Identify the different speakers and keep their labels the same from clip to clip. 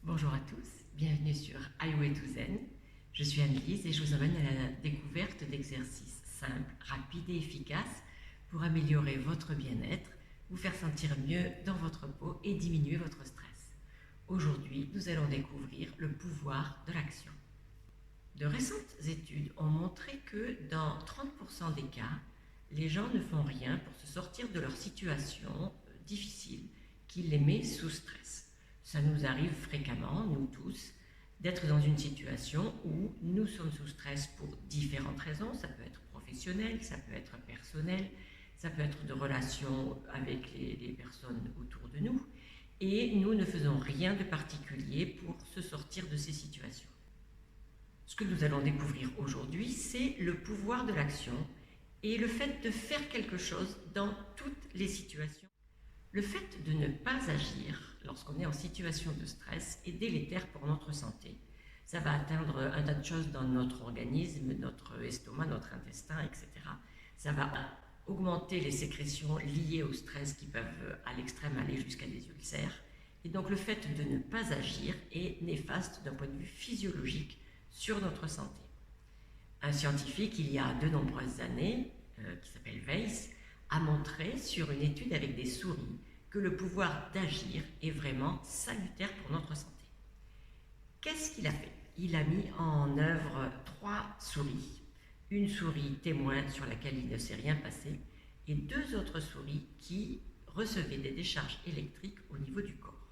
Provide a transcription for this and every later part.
Speaker 1: Bonjour à tous, bienvenue sur Highway to Zen. Je suis Anne-Lise et je vous emmène à la découverte d'exercices simples, rapides et efficaces pour améliorer votre bien-être, vous faire sentir mieux dans votre peau et diminuer votre stress. Aujourd'hui, nous allons découvrir le pouvoir de l'action. De récentes études ont montré que dans 30% des cas, les gens ne font rien pour se sortir de leur situation difficile qui les met sous stress. Ça nous arrive fréquemment, nous tous, d'être dans une situation où nous sommes sous stress pour différentes raisons. Ça peut être professionnel, ça peut être personnel, ça peut être de relations avec les personnes autour de nous. Et nous ne faisons rien de particulier pour se sortir de ces situations. Ce que nous allons découvrir aujourd'hui, c'est le pouvoir de l'action et le fait de faire quelque chose dans toutes les situations. Le fait de ne pas agir lorsqu'on est en situation de stress est délétère pour notre santé. Ça va atteindre un tas de choses dans notre organisme, notre estomac, notre intestin, etc. Ça va augmenter les sécrétions liées au stress qui peuvent à l'extrême aller jusqu'à des ulcères. Et donc le fait de ne pas agir est néfaste d'un point de vue physiologique sur notre santé. Un scientifique, il y a de nombreuses années, qui s'appelle Weiss, a montré sur une étude avec des souris que le pouvoir d'agir est vraiment salutaire pour notre santé. Qu'est-ce qu'il a fait? Il a mis en œuvre 3 souris. Une souris témoin sur laquelle il ne s'est rien passé et 2 autres souris qui recevaient des décharges électriques au niveau du corps.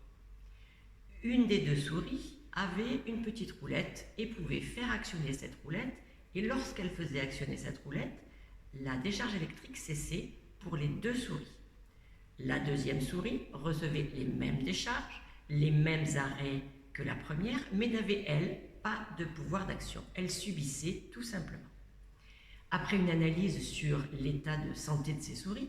Speaker 1: Une des 2 souris avait une petite roulette et pouvait faire actionner cette roulette, et lorsqu'elle faisait actionner cette roulette, la décharge électrique cessait pour les 2 souris. La deuxième souris recevait les mêmes décharges, les mêmes arrêts que la première, mais n'avait, elle, pas de pouvoir d'action. Elle subissait tout simplement. Après une analyse sur l'état de santé de ces souris,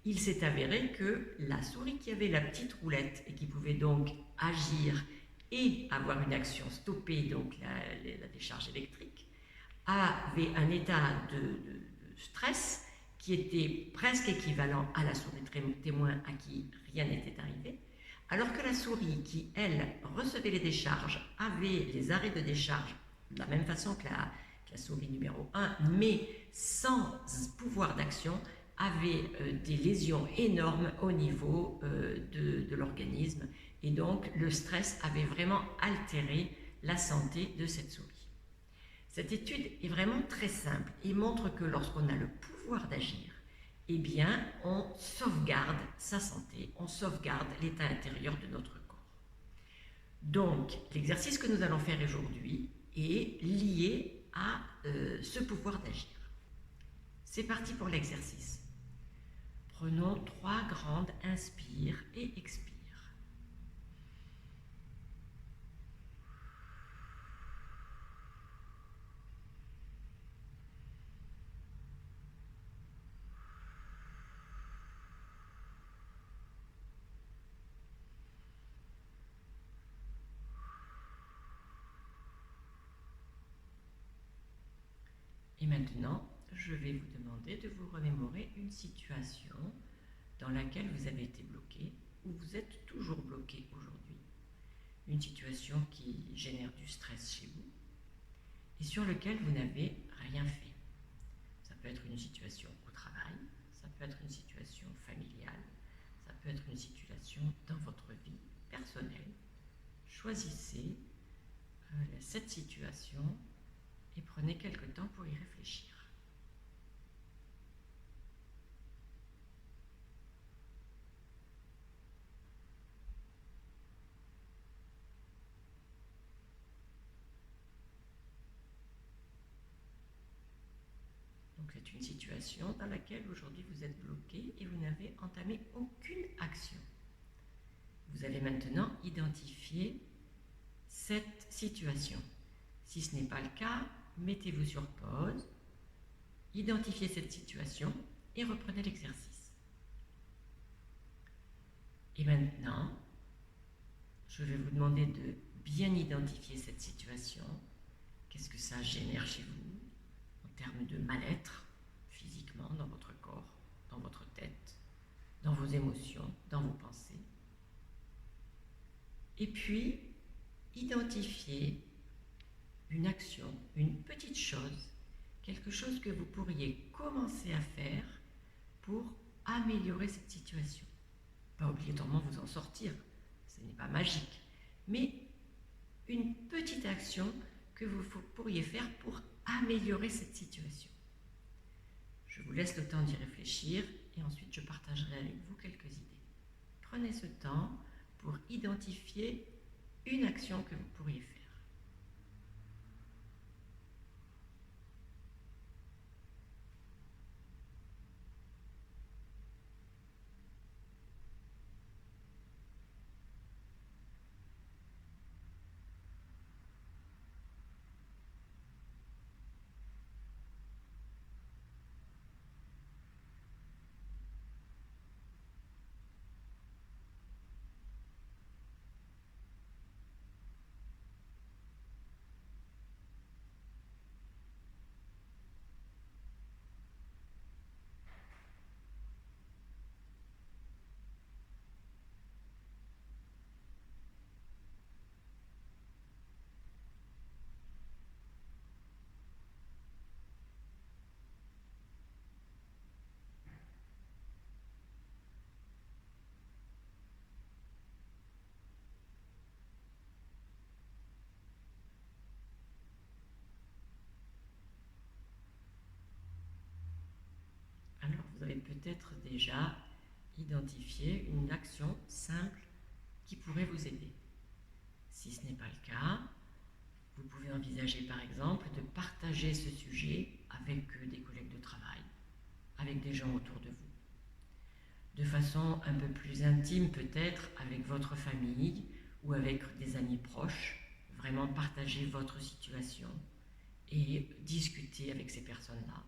Speaker 1: il s'est avéré que la souris qui avait la petite roulette et qui pouvait donc agir et avoir une action stoppée, donc la décharge électrique, avait un état de stress qui était presque équivalent à la souris témoin à qui rien n'était arrivé, alors que la souris qui, elle, recevait les décharges, avait les arrêts de décharge de la même façon que la souris numéro 1, mais sans pouvoir d'action, avait des lésions énormes au niveau de l'organisme, et donc le stress avait vraiment altéré la santé de cette souris. Cette étude est vraiment très simple et montre que lorsqu'on a le pouvoir d'agir, eh bien, on sauvegarde sa santé, on sauvegarde l'état intérieur de notre corps. Donc, l'exercice que nous allons faire aujourd'hui est lié à ce pouvoir d'agir. C'est parti pour l'exercice. Prenons 3 grandes inspires et expires. Et maintenant, je vais vous demander de vous remémorer une situation dans laquelle vous avez été bloqué ou vous êtes toujours bloqué aujourd'hui. Une situation qui génère du stress chez vous et sur lequel vous n'avez rien fait. Ça peut être une situation au travail, ça peut être une situation familiale, ça peut être une situation dans votre vie personnelle. Choisissez cette situation et prenez quelque temps pour y réfléchir. Donc c'est une situation dans laquelle aujourd'hui vous êtes bloqué et vous n'avez entamé aucune action. Vous allez maintenant identifier cette situation. Si ce n'est pas le cas, mettez-vous sur pause, identifiez cette situation et reprenez l'exercice. Et maintenant, je vais vous demander de bien identifier cette situation. Qu'est-ce que ça génère chez vous en termes de mal-être, physiquement, dans votre corps, dans votre tête, dans vos émotions, dans vos pensées. Et puis, identifier une action, une petite chose, quelque chose que vous pourriez commencer à faire pour améliorer cette situation. Pas obligatoirement vous en sortir, ce n'est pas magique, mais une petite action que vous pourriez faire pour améliorer cette situation. Je vous laisse le temps d'y réfléchir et ensuite je partagerai avec vous quelques idées. Prenez ce temps pour identifier une action que vous pourriez faire. Alors, vous avez peut-être déjà identifié une action simple qui pourrait vous aider. Si ce n'est pas le cas, vous pouvez envisager par exemple de partager ce sujet avec des collègues de travail, avec des gens autour de vous. De façon un peu plus intime peut-être avec votre famille ou avec des amis proches, vraiment partager votre situation et discuter avec ces personnes-là.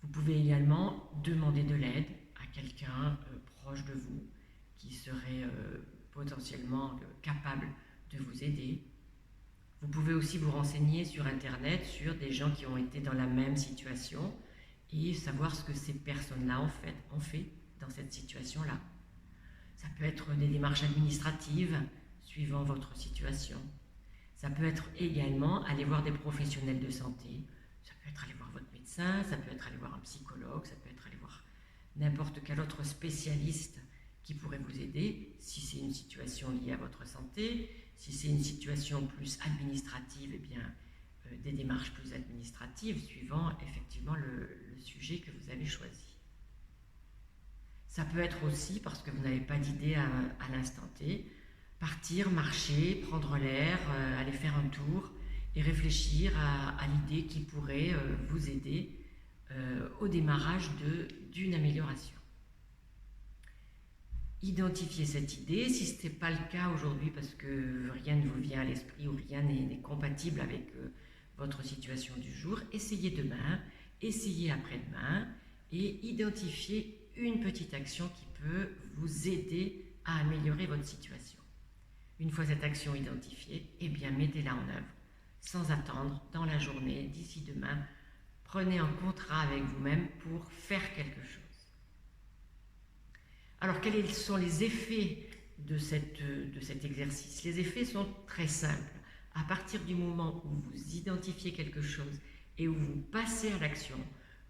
Speaker 1: Vous pouvez également demander de l'aide à quelqu'un proche de vous qui serait potentiellement capable de vous aider. Vous pouvez aussi vous renseigner sur Internet sur des gens qui ont été dans la même situation et savoir ce que ces personnes-là ont fait dans cette situation-là. Ça peut être des démarches administratives suivant votre situation. Ça peut être également aller voir des professionnels de santé. Ça peut être aller voir votre médecin, ça peut être aller voir un psychologue, ça peut être aller voir n'importe quel autre spécialiste qui pourrait vous aider si c'est une situation liée à votre santé. Si c'est une situation plus administrative, eh bien, des démarches plus administratives suivant effectivement le sujet que vous avez choisi. Ça peut être aussi, parce que vous n'avez pas d'idée à l'instant T, partir, marcher, prendre l'air, aller faire un tour et réfléchir à l'idée qui pourrait vous aider au démarrage d'une amélioration. Identifiez cette idée. Si ce n'est pas le cas aujourd'hui parce que rien ne vous vient à l'esprit ou rien n'est compatible avec votre situation du jour, essayez demain, essayez après-demain et identifiez une petite action qui peut vous aider à améliorer votre situation. Une fois cette action identifiée, eh bien mettez-la en œuvre sans attendre dans la journée, d'ici demain. Prenez un contrat avec vous-même pour faire quelque chose. Alors, quels sont les effets de cet exercice? Les effets sont très simples. À partir du moment où vous identifiez quelque chose et où vous passez à l'action,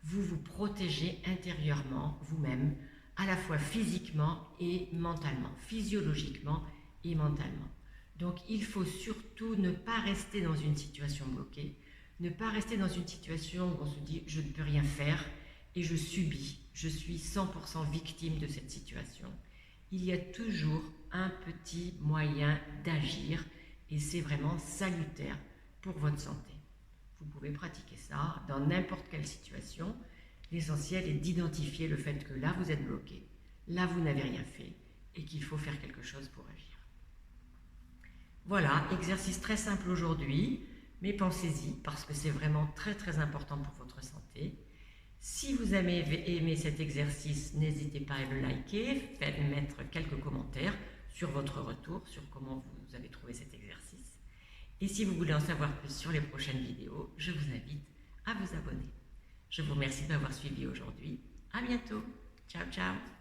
Speaker 1: vous vous protégez intérieurement vous-même, à la fois physiquement et mentalement, physiologiquement et mentalement. Donc, il faut surtout ne pas rester dans une situation bloquée, ne pas rester dans une situation où on se dit « je ne peux rien faire » et je subis, je suis 100% victime de cette situation. Il y a toujours un petit moyen d'agir et c'est vraiment salutaire pour votre santé. Vous pouvez pratiquer ça dans n'importe quelle situation. L'essentiel est d'identifier le fait que là vous êtes bloqué, là vous n'avez rien fait et qu'il faut faire quelque chose pour agir. Voilà, exercice très simple aujourd'hui, mais pensez-y parce que c'est vraiment très très important pour votre santé. Si vous avez aimé cet exercice, n'hésitez pas à le liker, faites mettre quelques commentaires sur votre retour, sur comment vous avez trouvé cet exercice. Et si vous voulez en savoir plus sur les prochaines vidéos, je vous invite à vous abonner. Je vous remercie de m'avoir suivi aujourd'hui. À bientôt. Ciao, ciao.